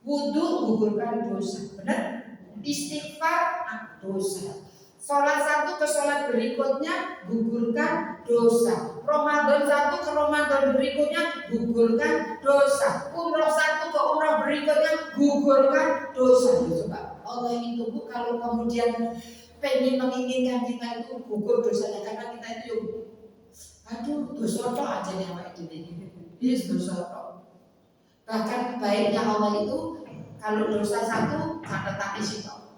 A: Wudhu gugurkan dosa, benar? Istighfar dosa. Sholat satu ke sholat berikutnya gugurkan dosa. Ramadan satu ke Ramadan berikutnya gugurkan dosa. Umroh satu ke umroh berikutnya gugurkan dosa. Coba Allah itu Bu kalau kemudian pengen menginginkan kita itu gugur dosanya karena kita itu dosa tok aja nih awake dhewe. Yes dosa tok. Bahkan baiknya Allah itu kalau dosa satu catatan isi tok.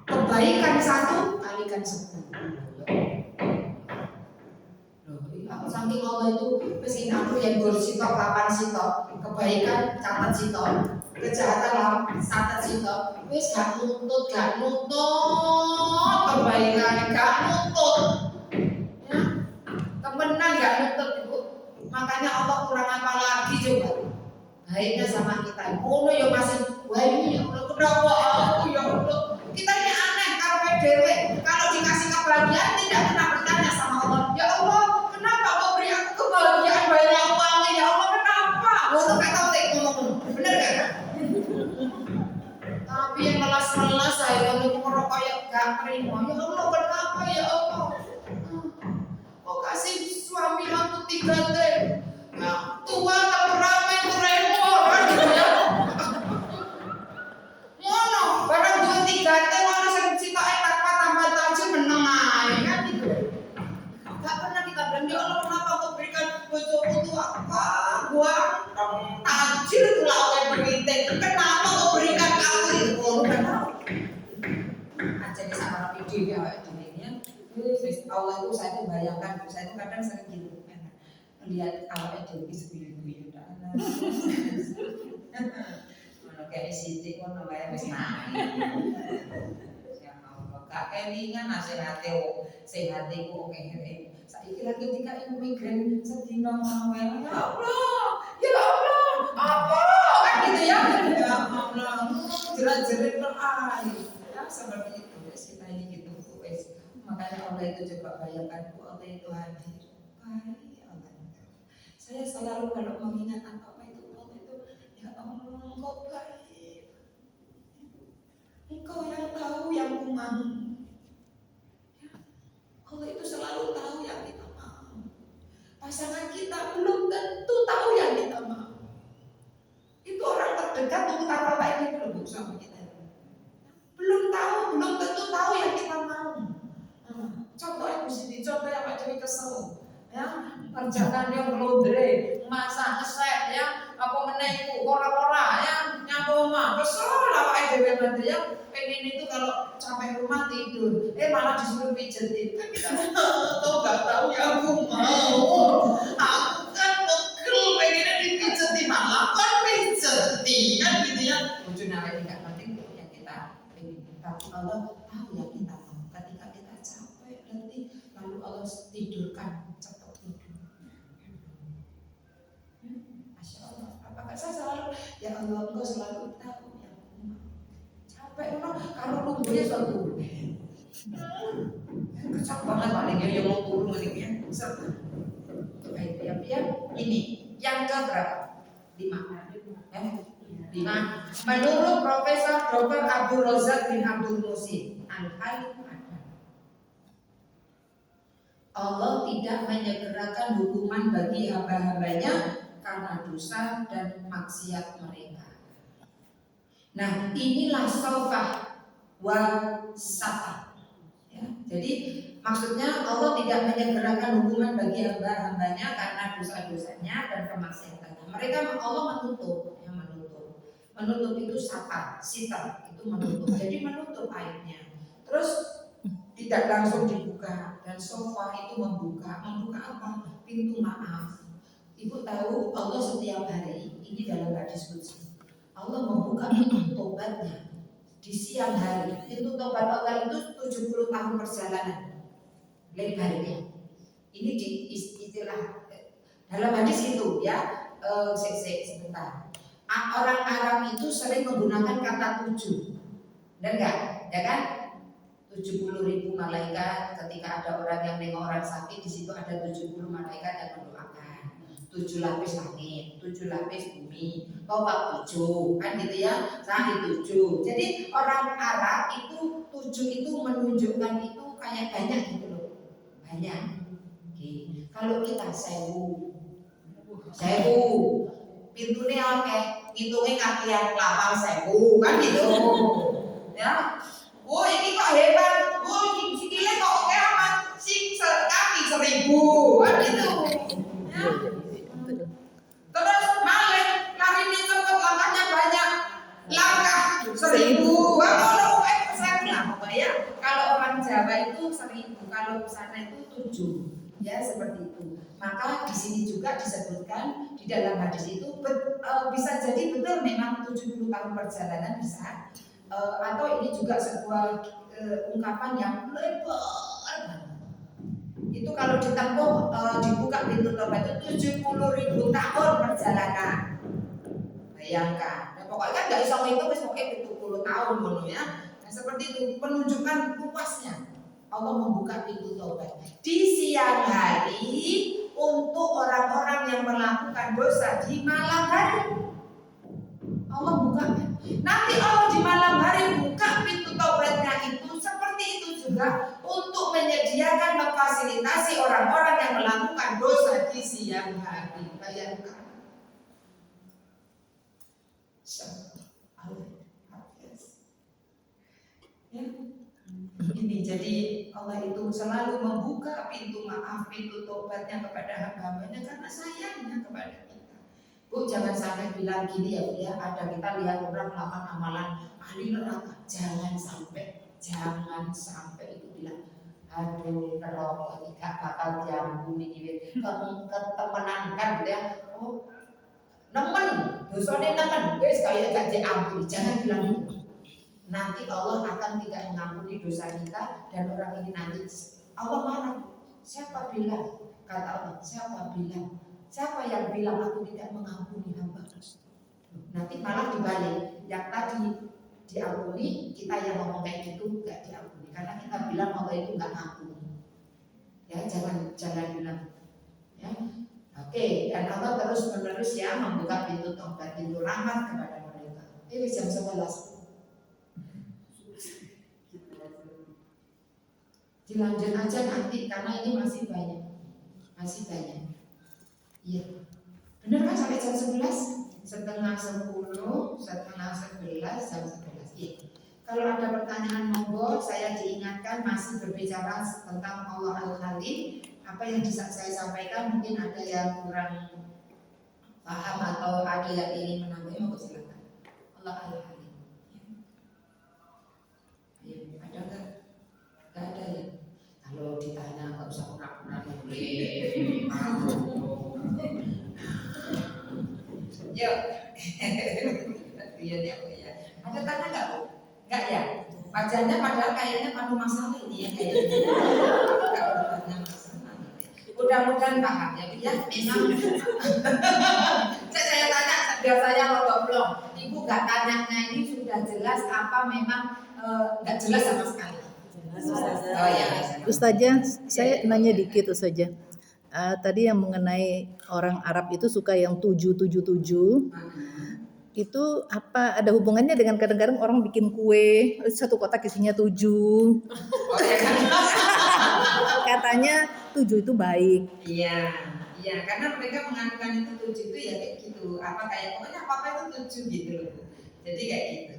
A: Kebaikan satu kalikan 10. Saking Allah itu mesin aku yang gol sitok 8 sitok, kebaikan catat sitok, kejahatan catat sitok. Wis gak nuntut kebaikan gak nuntut. Ya. Temenan gak nuntut Ibu. Makanya Allah kurang apa lagi coba. Baiknya sama kita. Oh ya masih wah ini ya Allah kenapa aku ya Allah. Kita ini aneh karena dewe kalau dikasih kebahagiaan tidak pernah bertanya sama Allah. Ya Allah, kenapa kau beri aku kebahagiaan banyak uangnya? Ya Allah, kenapa? Lo kayak tahu teh ngomong, bener gak? Tapi yang melas saya kalau merokok ya gak terima. Ya Allah, kenapa ya Allah? Kau kasih suami aku 3 T. Nah, tua temperamen tremor kan gitu ya. Ngono, barang 2-3 T mana sing citoke tanpa tambah tajir meneng ae kan gitu. Gak pernah kita bilang ya Allah kenapa kau berikan bojoku tua gua tajir pula oleh berite. Kenapa kau berikan aku itu? Kenapa? Aja di sama video ya awake dhewe. Allah itu saya tuh bayangkan, saya tuh kadang sering gitu lihat awake dhewe sebiru-biru ana. Ono kayak sithik ngono wae wis naik. Ya Allah, gak kelingan nasihate sehat iku oke. Saiki lagi ketika ibu migren sedina wae. Ya Allah, ya Allah, apa? Kan gitu ya. Ya Allah, jerat-jerit air. Ya seperti itu wis kita ini gitu wis. Makanya Allah itu coba bayangkan Allah itu hadir. Baik. Saya selalu kalau mengingat apa itu Allah itu ya Allah engkau baik, engkau yang tahu yang ku mau. Allah itu selalu tahu yang kita mau. Pasangan kita belum tentu tahu yang kita mau. Itu orang terdekat untuk apa ini belum sama kita. Contoh Ibu Siti, contoh yang Pak Dewi kesel. Ya, kerjakan yang ngelondre, masak ngesek ya, apa menaiku ora-ora ya, nyapu omah, kesel lah Pak Dewi nanti ya. Pengen itu kalau sampai rumah tidur, malah disuruh pijetin. Kan kita tahu nggak tahu ya aku mau. Aku kan pegel pengennya dipijetin, malah kan pijetin kan gitu ya. Ujung awalnya nggak penting yang kita pengen, tapi Allah tahu yang kita mau. Ketika kita capek nanti lalu Allah tidurkan cepat tidur. Masya Allah, apakah saya selalu ya Allah engkau selalu tahu yang aku mau. Capek loh kalau lumpuhnya selalu kesak banget paling ya mau turun ini ya. Baik ya ini yang keberapa? 5. Menurut Profesor Dr. Abdul Razak bin Abdul Muhsin Al-Halim, Allah tidak menyegerakan hukuman bagi hamba-hambanya karena dosa dan maksiat mereka. Nah, inilah saufah wa sata. Ya, jadi maksudnya Allah tidak menyegerakan hukuman bagi hamba-hambanya karena dosa-dosanya dan kemaksiatannya. Mereka Allah menutup, ya menutup itu sata, sita itu menutup. Jadi menutup aibnya. Terus tidak langsung dibuka dan sofa itu membuka apa? Pintu maaf. Ibu tahu Allah setiap hari ini dalam hadis qudsi Allah membuka pintu tobatnya di siang hari. Pintu tobat Allah itu 70 tahun perjalanan lebarnya. Ini di istilah dalam hadis itu ya. Sebentar. Orang Arab itu sering menggunakan kata 7, dan enggak, ya kan? 70.000 malaikat ketika ada orang yang nengok orang sakit di situ ada 70 malaikat yang mendoakan. 7 lapis langit, 7 lapis bumi, topak 7 kan gitu ya, langit 7. Jadi orang Arab itu 7 itu menunjukkan itu kayak banyak gitu loh, banyak. Oke. Kalau kita 1000 pintunya oke, ngitungnya kakian lapang 1000 kan gitu, ya. Oh ini kok hebat, oh ini sikilnya kok oke amat, sing kaki 1000 kan gitu, ya. Terus malah larinya cepet, langkahnya banyak, langkah 1000, kalau ya kalau orang Jawa itu 1000, kalau sana itu 7, ya seperti itu. Maka di sini juga disebutkan di dalam hadis itu bisa jadi betul memang 70 tahun perjalanan bisa, atau ini juga sebuah ungkapan yang lebar. Itu kalau ditempuh dibuka pintu tobat itu 70.000 tahun perjalanan. Bayangkan. Nah, pokoknya kan nggak bisa itu pokoknya 70 tahun dulu ya. Nah, seperti itu penunjukan luasnya. Allah membuka pintu tobat di siang hari untuk orang-orang yang melakukan dosa di malam hari. Allah buka. Nanti Allah di malam hari buka pintu tobatnya itu seperti itu juga untuk menyediakan memfasilitasi orang-orang yang melakukan dosa di siang hari. Bayangkan. Ya. Ini jadi Allah itu selalu membuka pintu maaf, pintu tobatnya kepada hamba-hambanya karena sayangnya kepada kita. Bu, jangan sampai bilang gini ya Bu ya, ada kita lihat orang melakukan amalan ahli neraka, jangan sampai itu bilang aduh neraka tidak bakal diampuni gitu, ketemenan kan gitu ya. Oh, nemen, dosanya nemen, wes kayak gak diampuni, jangan bilang gitu. Nanti Allah akan tidak mengampuni dosa kita dan orang ini nanti Allah marah. Siapa bilang? Kata Allah, siapa bilang? Siapa yang bilang aku tidak mengampuni hamba? Nanti malah dibalik. Yang tadi diampuni, kita yang ngomong kayak gitu gak diampuni karena kita bilang Allah itu gak ngampuni. Ya jangan bilang. Ya. Oke, dan Allah terus menerus ya membuka pintu tobat, pintu rahmat kepada mereka. Ini jam 11. Dilanjut aja nanti karena ini masih banyak. Iya. Benar kan sampai jam 11? Setengah 10, setengah 11, jam 11. Iya. Kalau ada pertanyaan monggo, saya diingatkan masih berbicara tentang Allah Al-Halim. Apa yang bisa saya sampaikan mungkin ada yang kurang paham atau ada yang ingin menambah, monggo silakan. Allah Al-Halim. Ya, ada nggak? Nggak ada ya. Kalau ditanya nggak usah pura-pura boleh. Yuk. Iya ya. Ada tanya nggak Bu? Nggak ya? Wajahnya padahal kayaknya penuh masalah ini ya kayaknya. Mudah-mudahan paham ya, ya memang. saya tanya, biar saya belum. Ibu nggak tanyanya ini sudah jelas apa memang nggak jelas sama sekali. Oh ya.
D: Ustazah, saya nanya dikit Ustazah. Tadi yang mengenai orang Arab itu suka yang 777. Itu apa ada hubungannya dengan kadang-kadang orang bikin kue satu kotak isinya 7. Katanya 7 itu baik.
A: Iya, karena mereka menganggap itu 7 itu ya kayak gitu. Apa kayak pokoknya apa itu 7 gitu loh. Jadi kayak gitu.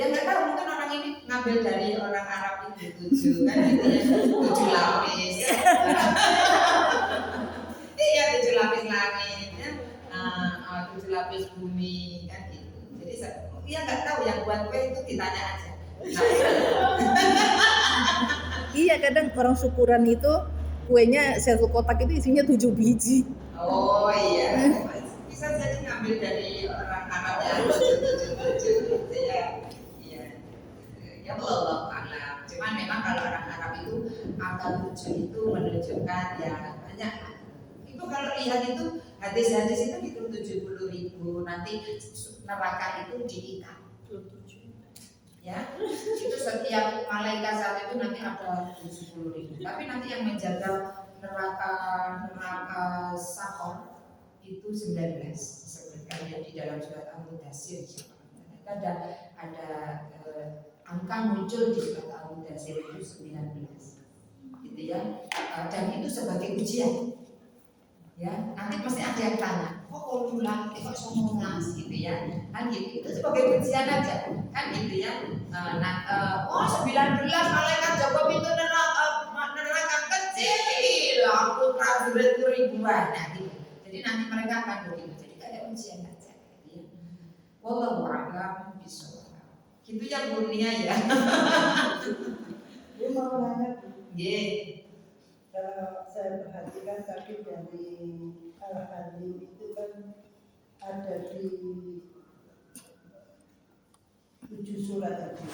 A: Ya nggak tahu mungkin orang ini ngambil dari orang Arab itu 7 kan gitu ya. 7 lapis. Iya 7 lapis langit ya. 7 lapis bumi kan gitu. Jadi ya nggak tahu yang buat kue itu ditanya aja.
D: Iya kadang orang syukuran itu kuenya satu kotak itu isinya 7 biji.
A: Oh iya, bisa jadi ngambil dari orang Arab ya 777 gitu ya. Iya, ya Allah alam. Cuman memang kalau orang Arab itu angka 7 itu menunjukkan ya banyak. Itu kalau lihat itu hadis-hadis itu gitu 70.000 nanti neraka itu diikat. Ya, itu setiap malaikat saat itu nanti ada 70.000. Tapi nanti yang menjaga neraka Sakor itu 19. Disebutkan ya di dalam surat Al-Mudaththir. Ada angka muncul di surat Al-Mudaththir itu 19. Gitu ya. Dan itu sebagai ujian. Ya, nanti pasti ada yang tanya, kok ulang, kok 19 gitu ya, kan gitu, itu sebagai ujian aja, kan gitu ya. 19 malaikat Jokowi itu neraka kecil, aku prajurit ribuan, nah gitu. Jadi nanti mereka akan begitu, jadi kayak ujian aja, gitu ya. Wallahu a'lam bishawab. Gitu ya bunyinya ya.
C: Dia mau nanya,
A: Yeah.
C: kalau saya perhatikan tadi dari Al-Halim itu kan ada di 7 surat tadi.